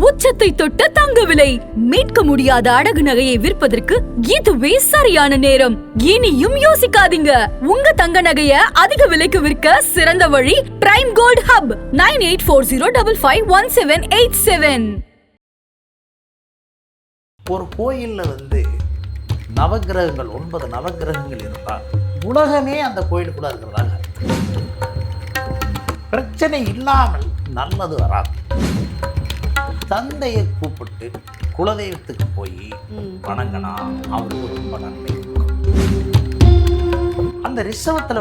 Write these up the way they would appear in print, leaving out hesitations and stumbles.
உச்சத்தை தொட்ட தங்க விலை மீட்க முடியாத அடகு நகையை விற்பதற்கு இதுவே சரியான நேரம். இனியும் யோசிக்காதீங்க. உங்க தங்க நகைய அதிக விலைக்கு விற்க சிறந்த வழி பிரைம் கோல்ட் ஹப் 9840551787. ஒரு கோயில்ல நவக்கிரகங்கள் 9 நவக்கிரகங்கள் இருந்தால் உலகமே அந்த கோயிலுக்குள்ள இருக்கிறதாங்க. பிரச்சனை இல்லாமல் நல்லது வராது. தந்தையை கூப்பிட்டு குலதெய்வத்துக்கு போய் வணங்கினா அவருக்கு ரொம்ப நன்மை. அந்த ரிஷவத்துல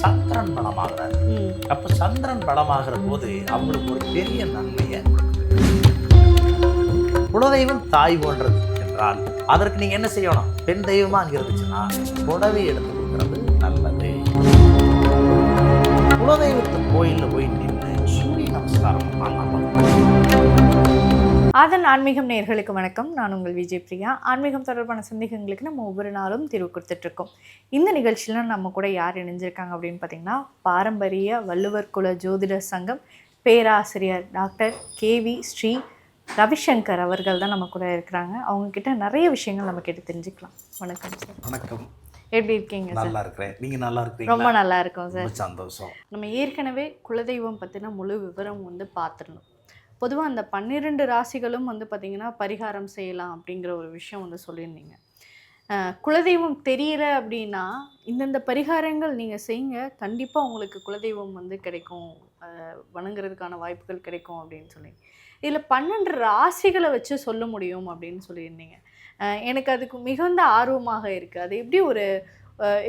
சந்திரன் பலமாகிறார். அப்ப சந்திரன் பலமாகிற போது அவங்களுக்கு ஒரு பெரிய நன்மையை குலதெய்வம் தாய் போன்றது என்றால் அதற்கு நீங்க என்ன செய்யணும்? பெண் தெய்வமா அங்க இருந்துச்சுன்னா புடவை எடுத்து கொடுக்கறது நல்லது. குலதெய்வத்து கோயில்ல போய் நின்று சூரிய நமஸ்காரம் அதன் ஆன்மீகம் நேயர்களுக்கு வணக்கம். நான் உங்கள் விஜய் பிரியா. ஆன்மீகம் தொடர்பான சந்தேகங்களுக்கு நம்ம ஒவ்வொரு நாளும் தீர்வு கொடுத்துட்ருக்கோம். இந்த நிகழ்ச்சியில் நம்ம கூட யார் இணைஞ்சிருக்காங்க அப்படின்னு பார்த்தீங்கன்னா, பாரம்பரிய வள்ளுவர் குல ஜோதிட சங்கம் பேராசிரியர் டாக்டர் கேவி ஸ்ரீ ரவிசங்கர் அவர்கள் தான் நம்ம கூட இருக்கிறாங்க. அவங்கக்கிட்ட நிறைய விஷயங்கள் நம்ம கேட்டு தெரிஞ்சுக்கலாம். வணக்கம் சார். வணக்கம். எப்படி இருக்கீங்க? நல்லா இருக்கிறேன். நீங்கள் நல்லா இருக்கீங்க? ரொம்ப நல்லா இருக்கோம் சார். சந்தோஷம். நம்ம ஏற்கனவே குலதெய்வம் பற்றின முழு விவரம் பார்த்துடணும். பொதுவாக அந்த 12 ராசிகளும் பார்த்திங்கன்னா பரிகாரம் செய்யலாம் அப்படிங்கிற ஒரு விஷயம் சொல்லியிருந்தீங்க. குலதெய்வம் தெரியல அப்படின்னா இந்தந்த பரிகாரங்கள் நீங்கள் செய்யுங்க, கண்டிப்பாக உங்களுக்கு குலதெய்வம் கிடைக்கும், வணங்குறதுக்கான வாய்ப்புகள் கிடைக்கும் அப்படின்னு சொல்லி. இதில் 12 ராசிகளை வச்சு சொல்ல முடியும் அப்படின்னு சொல்லியிருந்தீங்க. எனக்கு அதுக்கு மிகுந்த ஆர்வமாக இருக்குது. அது எப்படி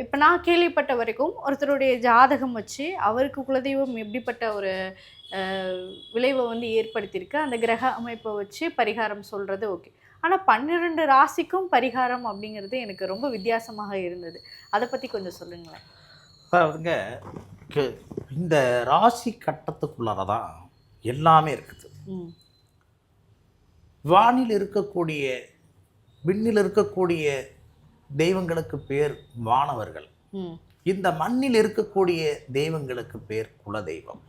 இப்போ நான் கேள்விப்பட்ட வரைக்கும் ஒருத்தருடைய ஜாதகம் வச்சு அவருக்கு குலதெய்வம் எப்படிப்பட்ட ஒரு விளைவை ஏற்படுத்தியிருக்கு, அந்த கிரக அமைப்பை வச்சு பரிகாரம் சொல்கிறது ஓகே. ஆனால் 12 ராசிக்கும் பரிகாரம் அப்படிங்கிறது எனக்கு ரொம்ப வித்தியாசமாக இருந்தது. அதை பற்றி கொஞ்சம் சொல்லுங்களேன். அதாவதுங்க, இந்த ராசி கட்டத்துக்குள்ளார தான் எல்லாமே இருக்குது. வானில் இருக்கக்கூடிய விண்ணில் இருக்கக்கூடிய தெய்வங்களுக்கு பேர் வானவர்கள். இந்த மண்ணில் இருக்கக்கூடிய தெய்வங்களுக்கு பேர் குலதெய்வம்.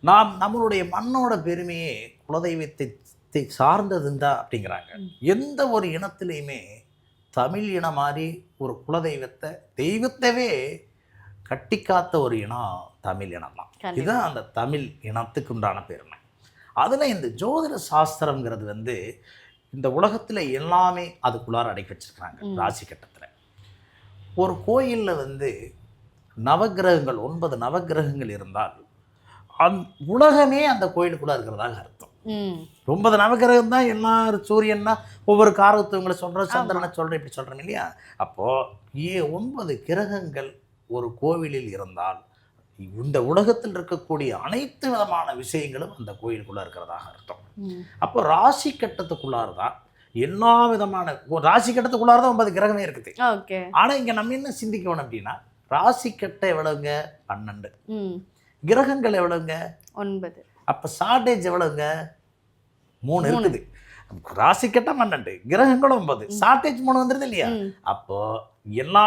நாம் நம்மளுடைய மண்ணோட பெருமையே குலதெய்வத்தை சார்ந்ததுந்தா அப்படிங்கிறாங்க. எந்த ஒரு இனத்திலையுமே தமிழ் இனம் மாதிரி ஒரு குலதெய்வத்தை தெய்வத்தவே கட்டிக்காத்த ஒரு இனம் தமிழ் இனம் தான். இதுதான் அந்த தமிழ் இனத்துக்கு உண்டான பெருமை. அதில் இந்த ஜோதிட சாஸ்திரங்கிறது இந்த உலகத்தில் எல்லாமே அதுக்குள்ளார அடக்கி வச்சிருக்கிறாங்க. ராசி கட்டத்தில் ஒரு கோயிலில் நவக்கிரகங்கள் 9 நவக்கிரகங்கள் இருந்தால் உலகமே அந்த கோயிலுக்குள்ளே இருக்கிறதாக அர்த்தம். 9 நவக்கிரகம் தான் எல்லாரும். சூரியன்னா ஒவ்வொரு காரகத்துவங்களை சொல்கிறோம், சந்திரனை சொல்கிறோம், இப்படி சொல்கிறோம் இல்லையா? அப்போது 9 கிரகங்கள் ஒரு கோவிலில் இருந்தால் இந்த உலகத்தில் இருக்கக்கூடிய அனைத்து விதமான விஷயங்களும் அந்த கோயிலுக்குள்ளே இருக்கிறதாக அர்த்தம். அப்போ ராசி கட்டத்துக்குள்ளார தான் எல்லா விதமான ராசி கட்டத்துக்குள்ளார தான் 9 கிரகமே இருக்குது. ஆனால் இங்கே நம்ம என்ன சிந்திக்கணும் அப்படின்னா, ராசி கட்ட எவ்வளவுங்க? 12. கிரகங்கள் எவ்வளவுங்க? 9. அப்போ ஷார்டேஜ் எவ்வளவுங்க? 3 இருக்குது. ராசி கட்ட 12, கிரகங்களும் 9, ஷார்டேஜ் 3 வந்துருது இல்லையா? அப்போ எல்லா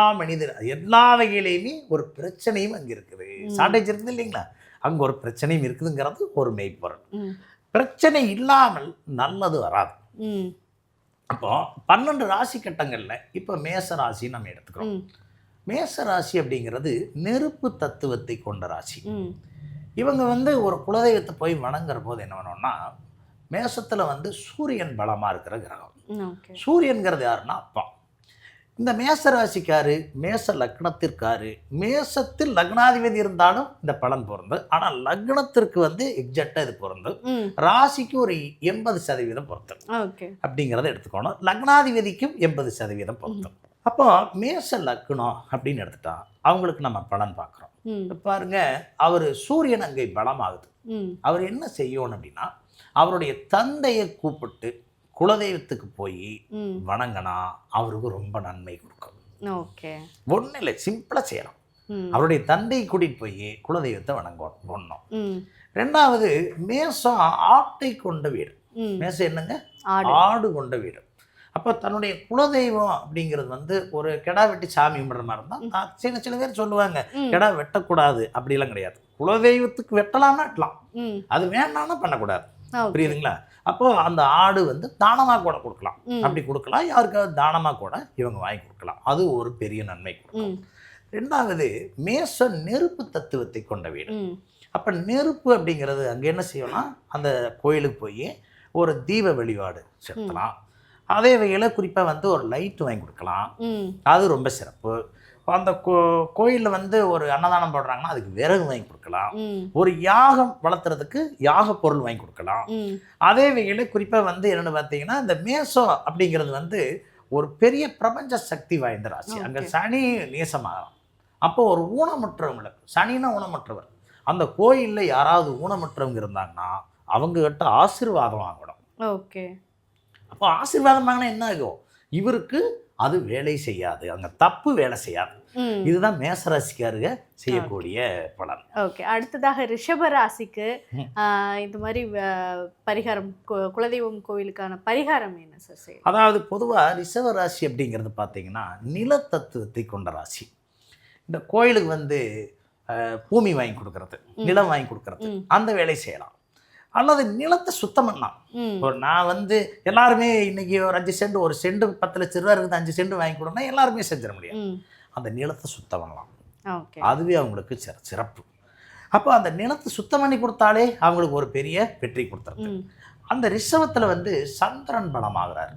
எல்லா வகையிலையுமே ஒரு பிரச்சனையும் அங்கே இருக்குது. ஷார்டேஜ் இருக்குது இல்லைங்களா? அங்கே ஒரு பிரச்சனையும் இருக்குதுங்கிறது ஒரு மெய்ப்பொருள். பிரச்சனை இல்லாமல் நல்லது வராது. அப்போ 12 ராசி கட்டங்களில் இப்போ மேச ராசி நம்ம எடுத்துக்கிறோம். மேச ராசி அப்படிங்கிறது நெருப்பு தத்துவத்தை கொண்ட ராசி. இவங்க ஒரு குலதெய்வத்தை போய் வணங்குற போது என்ன பண்ணோம்னா, மேசத்தில் சூரியன் பலமாக இருக்கிற கிரகம். சூரியன்கிறது யாருன்னா அப்பா. இந்த மேச ராசிக்காரு, மேச லக்னத்திற்காரு, மேசத்தில் லக்னாதிபதி இருந்தாலும் இந்த பலன் பொருந்தும். ஆனால் லக்னத்திற்கு எக்ஸாக்டாக இது பொருந்தும். ராசிக்கு ஒரு 80% பொருத்தம் அப்படிங்கிறத எடுத்துக்கணும். லக்னாதிபதிக்கும் 80% பொருத்தம். அப்போ மேச லக்னம் அப்படின்னு எடுத்துட்டா அவங்களுக்கு நம்ம பலன் பார்க்குறோம். பாருங்க, அவர் சூரியன் அங்கே பலமாகுது. அவர் என்ன செய்யணும் அப்படின்னா, அவருடைய தந்தையை கூப்பிட்டு குலதெய்வத்துக்கு போய் வணங்கினா அவருக்கு ரொம்ப நன்மை கொடுக்கும். ஒன்றும் இல்லை, சிம்பிளாக செய்யலாம். அவருடைய தந்தையை கூட்டிகிட்டு போய் குலதெய்வத்தை வணங்கணும் ஒன்றும். 2வது, மேசம் ஆட்டை கொண்ட வீடு. மேசம் என்னங்க? ஆடு கொண்ட வீடு. அப்போ தன்னுடைய குலதெய்வம் அப்படிங்கிறது ஒரு கிடா வெட்டி சாமி கும்பிட்ற மாதிரி இருந்தால் சில பேர் சொல்லுவாங்க கிடா வெட்டக்கூடாது, அப்படிலாம் கிடையாது. குலதெய்வத்துக்கு வெட்டலாம்னா வெட்டலாம், அது வேணாம்னா பண்ணக்கூடாது. புரியுதுங்களா? அப்போ அந்த ஆடு வந்து தானமாக கூட கொடுக்கலாம், அப்படி கொடுக்கலாம். யாருக்காவது தானமாக கூட இவங்க வாங்கி கொடுக்கலாம். அது ஒரு பெரிய நன்மை கொடுக்கும். ரெண்டாவது, மேசம் நெருப்பு தத்துவத்தை கொண்ட வீடு. அப்போ நெருப்பு அப்படிங்கிறது அங்கே என்ன செய்யணும்னா, அந்த கோயிலுக்கு போய் ஒரு தீப வழிபாடு செலுத்தலாம். அதே வகையில் குறிப்பாக வந்து ஒரு லைட்டு வாங்கி கொடுக்கலாம், அது ரொம்ப சிறப்பு. அந்த கோயிலில் வந்து ஒரு அன்னதானம் போடுறாங்கன்னா அதுக்கு விறகு வாங்கி கொடுக்கலாம். ஒரு யாகம் வளர்த்துறதுக்கு யாக பொருள் வாங்கி கொடுக்கலாம். அதே வகையில் குறிப்பாக வந்து என்னென்னு பார்த்தீங்கன்னா, இந்த மேசம் அப்படிங்கிறது வந்து ஒரு பெரிய பிரபஞ்ச சக்தி வாய்ந்த ராசி. அங்கே சனி நேசமாகலாம். அப்போ ஒரு ஊனமுற்றவங்களுக்கு, சனின்னா ஊனமுற்றவர், அந்த கோயிலில் யாராவது ஊனமுற்றவங்க இருந்தாங்கன்னா அவங்ககிட்ட ஆசீர்வாதம் வாங்கணும். ஓகே. அப்போ ஆசீர்வாதம் வாங்கினா என்ன ஆகும், இவருக்கு அது வேலை செய்யாது, அங்கே தப்பு வேலை செய்யாது. இதுதான் மேசராசிக்காரங்க செய்யக்கூடிய பலன். ஓகே. அடுத்ததாக ரிஷப ராசிக்கு இது மாதிரி பரிகாரம், குலதெய்வம் கோயிலுக்கான பரிகாரம் என்ன சார் செய்யும்? அதாவது பொதுவாக ரிஷப ராசி அப்படிங்கிறது பார்த்தீங்கன்னா நிலத்தத்துவத்தை கொண்ட ராசி. இந்த கோயிலுக்கு வந்து பூமி வாங்கி கொடுக்கறது, நிலம் வாங்கி கொடுக்கறது, அந்த வேலை செய்யலாம். அல்லது நிலத்தை சுத்தம் பண்ணலாம். ஒரு நான் வந்து எல்லாருமே இன்னைக்கு ஒரு 5 சென்ட், ஒரு சென்ட் 10 லட்சம் ரூபா இருக்குது, 5 சென்ட் வாங்கி கொடுனா எல்லாருமே செஞ்சிட முடியாது. அந்த நிலத்தை சுத்தம் பண்ணலாம், அதுவே அவங்களுக்கு சிறப்பு. அப்போ அந்த நிலத்தை சுத்தம் பண்ணி கொடுத்தாலே அவங்களுக்கு ஒரு பெரிய வெற்றி கொடுத்துருக்கு. அந்த ரிஷபத்தில் வந்து சந்திரன் பலமாகிறார்.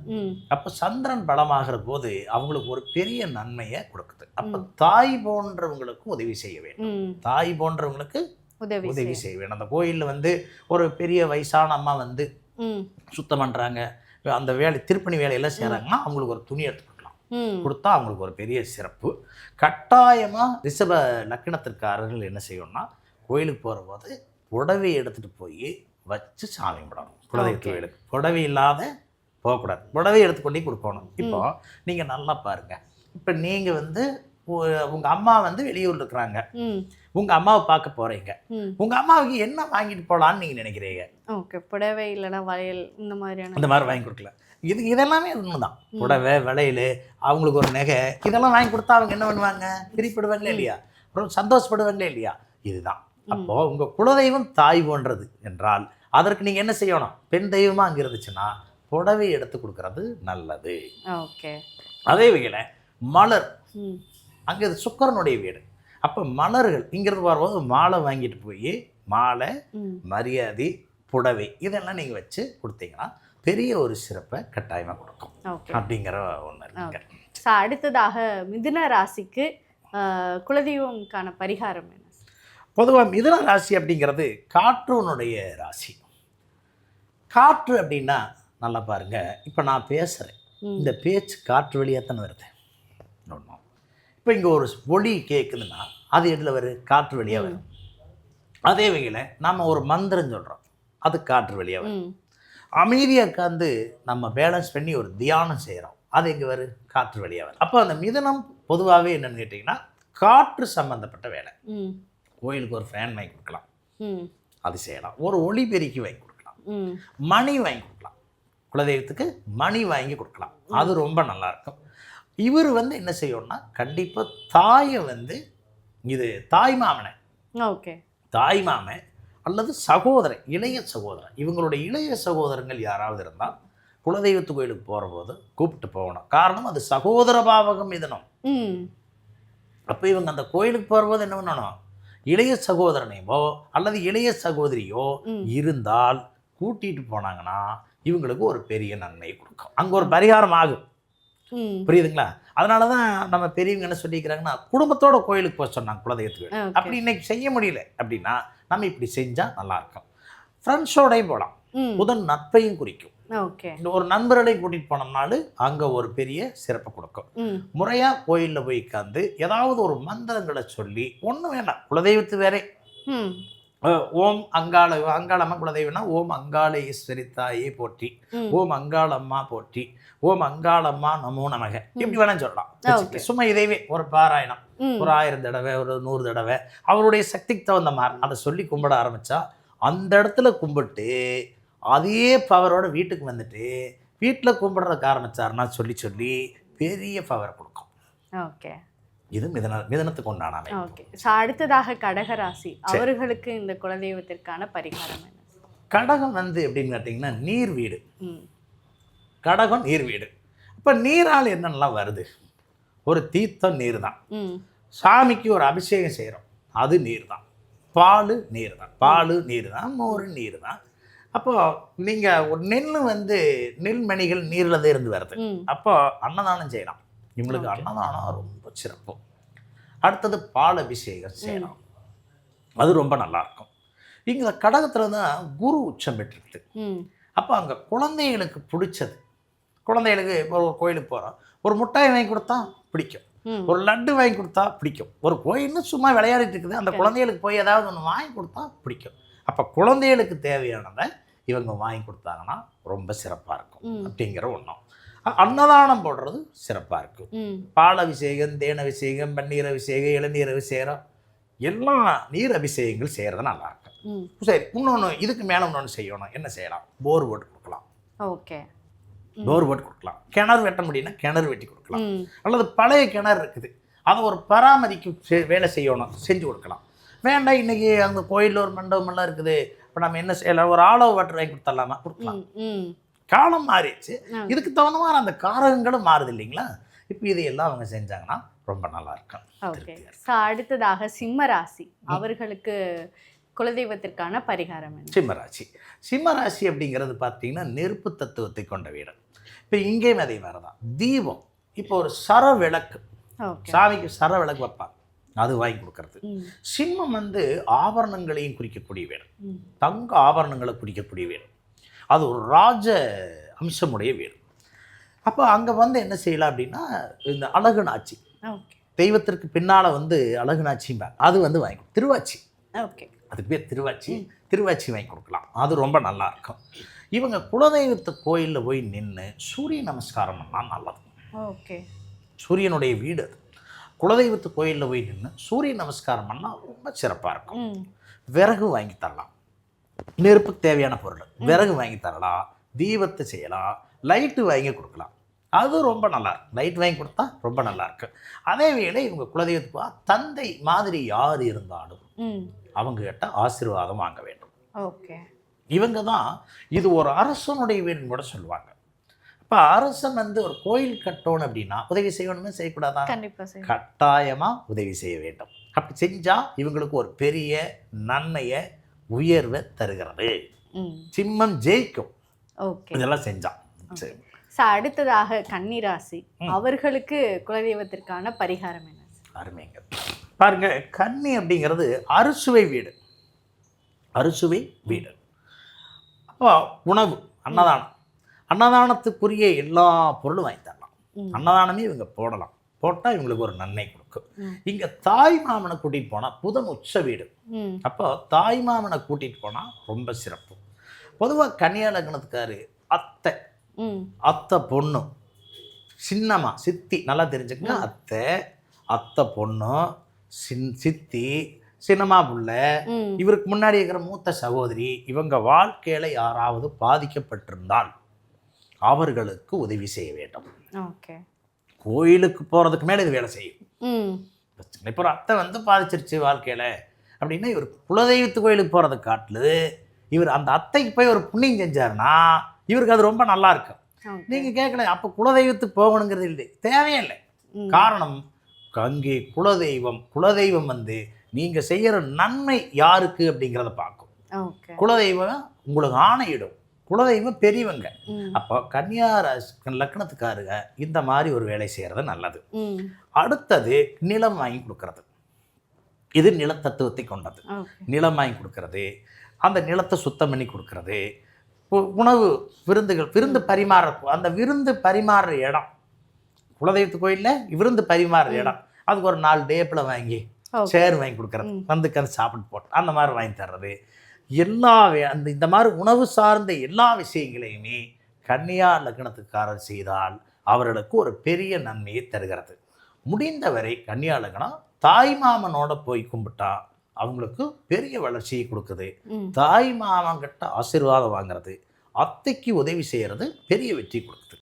அப்போ சந்திரன் பலமாகிற போது அவங்களுக்கு ஒரு பெரிய நன்மையை கொடுக்குது. அப்போ தாய் போன்றவங்களுக்கு உதவி செய்ய வேண்டும், தாய் போன்றவங்களுக்கு உதவி செய்ய வேண்டும். அந்த கோயிலில் வந்து ஒரு பெரிய வயசான அம்மா வந்து சுத்தம் பண்ணுறாங்க, அந்த வேலை திருப்பணி வேலையெல்லாம் செய்கிறாங்கன்னா அவங்களுக்கு ஒரு துணி எடுத்து கொடுக்கலாம், கொடுத்தா அவங்களுக்கு ஒரு பெரிய சிறப்பு. கட்டாயமாக ரிஷப லக்னத்திற்காரர்கள் என்ன செய்யணும்னா, கோயிலுக்கு போகிற போது புடவை எடுத்துகிட்டு போய் வச்சு சாமி கும்பிடணும். குலதெய்வ கோயிலுக்கு புடவை இல்லாத போகக்கூடாது, புடவை எடுத்துக்கொண்டே கொடுக்கணும். இப்போ நீங்கள் நல்லா பாருங்கள், இப்போ நீங்கள் வந்து உங்கள் அம்மா வந்து வெளியூரில் இருக்கிறாங்க, உங்கள் அம்மாவை பார்க்க போகிறீங்க, உங்கள் அம்மாவுக்கு என்ன வாங்கிட்டு போகலான்னு நீங்கள் நினைக்கிறீங்க? ஓகே. புடவை இல்லைன்னா வளையல் இந்த மாதிரியான, இந்த மாதிரி வாங்கி கொடுக்கல. இதெல்லாமே ஒன்று தான். புடவை, வளையல், அவங்களுக்கு ஒரு நகை, இதெல்லாம் வாங்கி கொடுத்தா அவங்க என்ன பண்ணுவாங்க, பிரிப்படுவாங்களே இல்லையா, அப்புறம் சந்தோஷப்படுவாங்களே இல்லையா, இதுதான். அப்போது உங்கள் குலதெய்வம் தாய் போன்றது என்றால் அதற்கு நீங்கள் என்ன செய்யணும், பெண் தெய்வமாக அங்கே இருந்துச்சுன்னா புடவை எடுத்து கொடுக்கறது நல்லது. ஓகே. அதே வகையில் மலர், அங்கே சுக்கரனுடைய வீடு. அப்போ மலர்கள் இங்கிருந்து வரும்போது மாலை வாங்கிட்டு போய் மாலை, மரியாதை, புடவை இதெல்லாம் நீங்கள் வச்சு கொடுத்தீங்கன்னா பெரிய ஒரு சிறப்பை கட்டாயமாக கொடுக்கும் அப்படிங்கிற ஒன்று இருக்குங்க. அடுத்ததாக மிதுன ராசிக்கு குலதெய்வம்கான பரிகாரம் என்ன? பொதுவாக மிதுன ராசி அப்படிங்கிறது காற்றுனுடைய ராசி. காற்று அப்படின்னா நல்லா பாருங்க, இப்போ நான் பேசுகிறேன், இந்த பேச்சு காற்று வழியாக தானே வருது. ஒன்றும் இப்போ இங்கே ஒரு ஒளி கேட்குதுன்னா அது எதில் வரும், காற்று வழியாக வரும். அதே வகையில் நம்ம ஒரு மந்திரம் சொல்கிறோம், அது காற்று வழியாக வரும். அமைதியாக உட்காந்து நம்ம பேலன்ஸ் பண்ணி ஒரு தியானம் செய்கிறோம், அது எங்கே வரும், காற்று வழியாக வரும். அப்போ அந்த மிதுனம் பொதுவாகவே என்னென்னு கேட்டிங்கன்னா காற்று சம்மந்தப்பட்ட வேலை. கோயிலுக்கு ஒரு ஃபேன் வாங்கி கொடுக்கலாம், அது செய்யலாம். ஒரு ஒளிபெருக்கி வாங்கி கொடுக்கலாம், மணி வாங்கி கொடுக்கலாம், குலதெய்வத்துக்கு மணி வாங்கி கொடுக்கலாம், அது ரொம்ப நல்லாயிருக்கும். இவர் வந்து என்ன செய்யணும்னா கண்டிப்பாக தாயை வந்து, இது தாய் மாமனை, ஓகே, தாய் மாமன் அல்லது சகோதரன், இளைய சகோதரன், இவங்களுடைய இளைய சகோதரங்கள் யாராவது இருந்தால் குலதெய்வத்து கோயிலுக்கு போகிற போது கூப்பிட்டு போகணும். காரணம் அது சகோதர பாவகம் மிதுனம். அப்போ இவங்க அந்த கோயிலுக்கு போகிற போது என்ன பண்ணணும், இளைய சகோதரனையோ அல்லது இளைய சகோதரியோ இருந்தால் கூட்டிகிட்டு போனாங்கன்னா இவங்களுக்கு ஒரு பெரிய நன்மை கொடுக்கும், அங்கே ஒரு பரிகாரம் ஆகும். புரியுதுங்களா? அதனால தான் நம்ம பெரியவங்க என்ன சொல்லிக்கிறாங்கன்னா குடும்பத்தோட கோயிலுக்கு போக சொன்னாங்க குலதெய்வத்துக்கு. அப்படி இன்னைக்கு செய்ய முடியல அப்படின்னா நம்ம இப்படி செஞ்சால் நல்லாயிருக்கும். ஃப்ரெண்ட்ஸோடையும் போகலாம், புதன் நட்பையும் குறிக்கும். இந்த ஒரு நண்பர்களையும் கூட்டிகிட்டு போனோம்னாலும் அங்கே ஒரு பெரிய சிறப்பை கொடுக்கும். முறையாக கோயிலில் போய் உட்காந்து ஏதாவது ஒரு மந்திரங்களை சொல்லி, ஒன்றும் வேண்டாம், குலதெய்வத்து வேறே ஓம் அங்காளம்மா குலதெய்வம்னா ஓம் அங்காள ஈஸ்வரி தாயே போற்றி, ஓம் அங்காளம்மா போற்றி, ஓம் அங்காளம்மா நமோ நமக, இப்படி வேணாம் சொல்லலாம். சும்மா இதைவே ஒரு பாராயணம் ஒரு 1000 தடவை, ஒரு 100 தடவை அவருடைய சக்திக்கு தகுந்த மாதிரி அதை சொல்லி கும்பிட ஆரம்பித்தா அந்த இடத்துல கும்பிட்டு அதே பவரோட வீட்டுக்கு வந்துட்டு வீட்டில் கும்பிடுறதுக்கு ஆரம்பித்தாருன்னா சொல்லி சொல்லி பெரிய பவர் கொடுக்கும். ஓகே, இது மிதனத்துக்கு உண்டான. ஓகே. அடுத்ததாக கடகராசி, அவர்களுக்கு இந்த குலதெய்வத்திற்கான பரிகாரம் என்ன? கடகம் வந்து எப்படின்னு கேட்டிங்கன்னா நீர் வீடு. ம். கடகம் நீர் வீடு. இப்போ நீரால் என்னென்னலாம் வருது? ஒரு தீர்த்தம் நீர் தான். ம். சாமிக்கு ஒரு அபிஷேகம் செய்கிறோம், அது நீர் தான். பால் நீர் தான், பால் நீர் தான், மோர் நீர் தான். அப்போ நீங்கள் ஒரு நெல் வந்து நெல்மணிகள் நீரில் தான் இருந்து வருது. ம். அப்போ அன்னதானம் செய்யலாம். இவங்களுக்கு அன்னதானம் ரொம்ப சிறப்பு. அடுத்தது பால் அபிஷேகம் செய்யலாம், அது ரொம்ப நல்லாயிருக்கும். இங்கே கடகத்தில் தான் குரு உச்சம் பெற்றிருக்கு. ம். அப்போ அங்கே குழந்தைகளுக்கு பிடிச்சது, குழந்தைகளுக்கு இப்போ ஒரு கோயிலுக்கு போகிறோம், ஒரு முட்டாய் வாங்கி கொடுத்தா பிடிக்கும், ம். ஒரு லட்டு வாங்கி கொடுத்தா பிடிக்கும். ஒரு கோயில்னு சும்மா விளையாடிட்டு இருக்குது, அந்த குழந்தைகளுக்கு போய் ஏதாவது ஒன்று வாங்கி கொடுத்தா பிடிக்கும். அப்போ குழந்தைகளுக்கு தேவையானதை இவங்க வாங்கி கொடுத்தாங்கன்னா ரொம்ப சிறப்பாக இருக்கும் அப்படிங்கிற ஒன்றும். அன்னதானம் போடுறது சிறப்பாக இருக்கும். பால் அபிஷேகம், தேன் அபிஷேகம், பன்னீர் அபிஷேகம், இளநீர் அபிஷேகம், எல்லா நீர் அபிஷேகங்கள் செய்கிறது நல்லாயிருக்கும். சரி, இன்னொன்று இதுக்கு மேலே இன்னொன்று செய்யணும். என்ன செய்யலாம்? போர் போட்டு கொடுக்கலாம். ஓகே, போர் போட்டு கொடுக்கலாம். கிணறு வெட்ட முடியும்னா கிணறு வெட்டி கொடுக்கலாம். அல்லது பழைய கிணறு இருக்குது, அதை ஒரு பராமரிக்க வேலை செய்யணும், செஞ்சு கொடுக்கலாம். வேண்டாம், இன்றைக்கி அந்த கோயிலில் ஒரு மண்டபமெல்லாம் இருக்குது, இப்போ நம்ம என்ன செய்யலாம்? ஒரு ஆலோ வாட்டர் வாங்கி கொடுத்துடலாமா? கொடுக்கலாம். காலம் மாறிடுச்சு, இதுக்கு தகுந்த மாதிரி அந்த காரகங்களும் மாறுது இல்லைங்களா? இப்போ இதையெல்லாம் அவங்க செஞ்சாங்கன்னா ரொம்ப நல்லா இருக்கும். ஓகே. அடுத்ததாக சிம்ம ராசி, அவர்களுக்கு குலதெய்வத்திற்கான பரிகாரம் என்ன? சிம்மராசி. சிம்மராசி அப்படிங்கிறது பார்த்தீங்கன்னா நெருப்பு தத்துவத்தை கொண்ட வீடு. இப்போ இங்கேயும் அதே மாதிரி தான். தீபம், இப்போ ஒரு சர விளக்கு, சாமிக்கு சர விளக்கு வைப்பாங்க, அது வாங்கி கொடுக்கறது. சிம்மம் வந்து ஆபரணங்களையும் குறிக்கக்கூடிய வீடு, தங்க ஆபரணங்களை குறிக்கக்கூடிய வீடு, அது ஒரு ராஜ அம்சமுடைய வீடு. அப்போ அங்கே வந்து என்ன செய்யலாம் அப்படின்னா, இந்த அழகு நாச்சி, தெய்வத்திற்கு பின்னால் வந்து அழகு நாச்சிம்பாங்க, அது வந்து வாங்கி கொடுக்கும். திருவாச்சி, ஓகே, அதுக்கு பேர் திருவாச்சி. திருவாச்சி வாங்கி கொடுக்கலாம், அது ரொம்ப நல்லா இருக்கும். இவங்க குலதெய்வத்து கோயிலில் போய் நின்று சூரிய நமஸ்காரம் பண்ணால் நல்லது. ஓகே, சூரியனுடைய வீடு அது. குலதெய்வத்து கோயிலில் போய் நின்று சூரிய நமஸ்காரம் பண்ணால் ரொம்ப சிறப்பாக இருக்கும். விறகு வாங்கி தரலாம், நெருப்புக்கு தேவையான பொருள் விறகு வாங்கி தரலாம், தீபத்தை செய்யலாம், லைட்டு வாங்கி கொடுக்கலாம், அது ரொம்ப நல்லா இருக்கும். லைட் வாங்கி கொடுத்தா ரொம்ப நல்லா இருக்கு. அதே வேளை இவங்க குலதெய்வத்துக்கு தந்தை மாதிரி யார் இருந்தாலும் அவங்க கிட்ட ஆசீர்வாதம் வாங்க வேண்டும். ஓகே, இவங்க தான் இது ஒரு அரசனுடைய வீடுன்னு கூட சொல்லுவாங்க. இப்போ அரசன் வந்து ஒரு கோயில் கட்டணும் அப்படின்னா உதவி செய்யணுமே, செய்யக்கூடாதா? கட்டாயமாக உதவி செய்ய வேண்டும். அப்படி செஞ்சால் இவங்களுக்கு ஒரு பெரிய நன்மையை, உயர்வை தருகிறது. சிம்மம் ஜெயிக்கும் இதெல்லாம் செஞ்சால். சரி, அடுத்ததாக கன்னிராசி, அவர்களுக்கு குலதெய்வத்திற்கான பரிகாரம் என்ன? அருமைங்க. பாருங்க, கன்னி அப்படிங்கிறது அறுசுவை வீடு, அறுசுவை வீடு. அப்போ உணவு, அன்னதானம், அன்னதானத்துக்குரிய எல்லா பொருளும் வாங்கி தரலாம். அன்னதானமே இவங்க போடலாம், போட்டால் இவங்களுக்கு ஒரு நன்மை கொடுக்கும். இங்கே தாய் மாமனை கூட்டிகிட்டு போனால், புதன் உச்ச வீடு, அப்போ தாய் மாமனை கூட்டிகிட்டு போனால் ரொம்ப சிறப்பு. பொதுவாக கன்னியா லக்னத்துக்காரு அத்தை, அத்தை பொண்ணு, சின்னம்மா, சித்தி, நல்லா தெரிஞ்சுக்கங்க. அத்தை, அத்தை பொண்ணு, சித்தி, சின்னம்மா புள்ள, இவருக்கு முன்னாடி இருக்கிற மூத்த சகோதரி, இவங்க வாழ்க்கையில யாராவது பாதிக்கப்பட்டிருந்தால் அவர்களுக்கு உதவி செய்ய வேண்டும். கோயிலுக்கு போறதுக்கு மேல இது வேலை செய்யும். இப்போ ஒரு அத்தை வந்து பாதிச்சிருச்சு வாழ்க்கையில அப்படின்னா, இவர் குலதெய்வத்து கோயிலுக்கு போறதை காட்டில் இவர் அந்த அத்தைக்கு போய் ஒரு புண்ணியம் செஞ்சாருன்னா இவருக்கு அது ரொம்ப நல்லா இருக்கும். நீங்க கேட்கல, அப்போ குலதெய்வத்துக்கு போகணுங்கிறது இல்லை, தேவையில்லை. காரணம், அங்கே குலதெய்வம் வந்து நீங்க செய்யற நன்மை யாருக்கு அப்படிங்கிறத பார்க்கும். குலதெய்வம் உங்களுக்கு ஆணையிடும், குலதெய்வம் பெரியவங்க. அப்போ கன்னியா லக்னத்துக்காருங்க இந்த மாதிரி ஒரு வேலை செய்யறது நல்லது. அடுத்தது நிலம் வாங்கி கொடுக்கறது, இது நிலத்தத்துவத்தை கொண்டது. நிலம் வாங்கி கொடுக்கறது, அந்த நிலத்தை சுத்தம் பண்ணி கொடுக்கறது, உணவு விருந்துகள், விருந்து பரிமாற, அந்த விருந்து பரிமாறுற இடம், குலதெய்வத்து கோயிலில் விருந்து பரிமாறுற இடம், அதுக்கு ஒரு 4 டேப்பில் வாங்கி சேர் வாங்கி கொடுக்குறது, வந்து சாப்பிட்டு போட்டு அந்த மாதிரி வாங்கி தர்றது, எல்லா அந்த இந்த மாதிரி உணவு சார்ந்த எல்லா விஷயங்களையுமே கன்னியா லக்னத்துக்காரர் செய்தால் அவர்களுக்கு ஒரு பெரிய நன்மையை தருகிறது. முடிந்தவரை கன்னியா லக்னம் தாய் மாமனோட போய் கும்பிட்டா அவங்களுக்கு பெரிய வளர்ச்சியை கொடுக்குது. தாய் மாமன் கிட்ட ஆசீர்வாதம் வாங்குறது, அத்தைக்கு உதவி செய்கிறது பெரிய வெற்றி கொடுக்குது.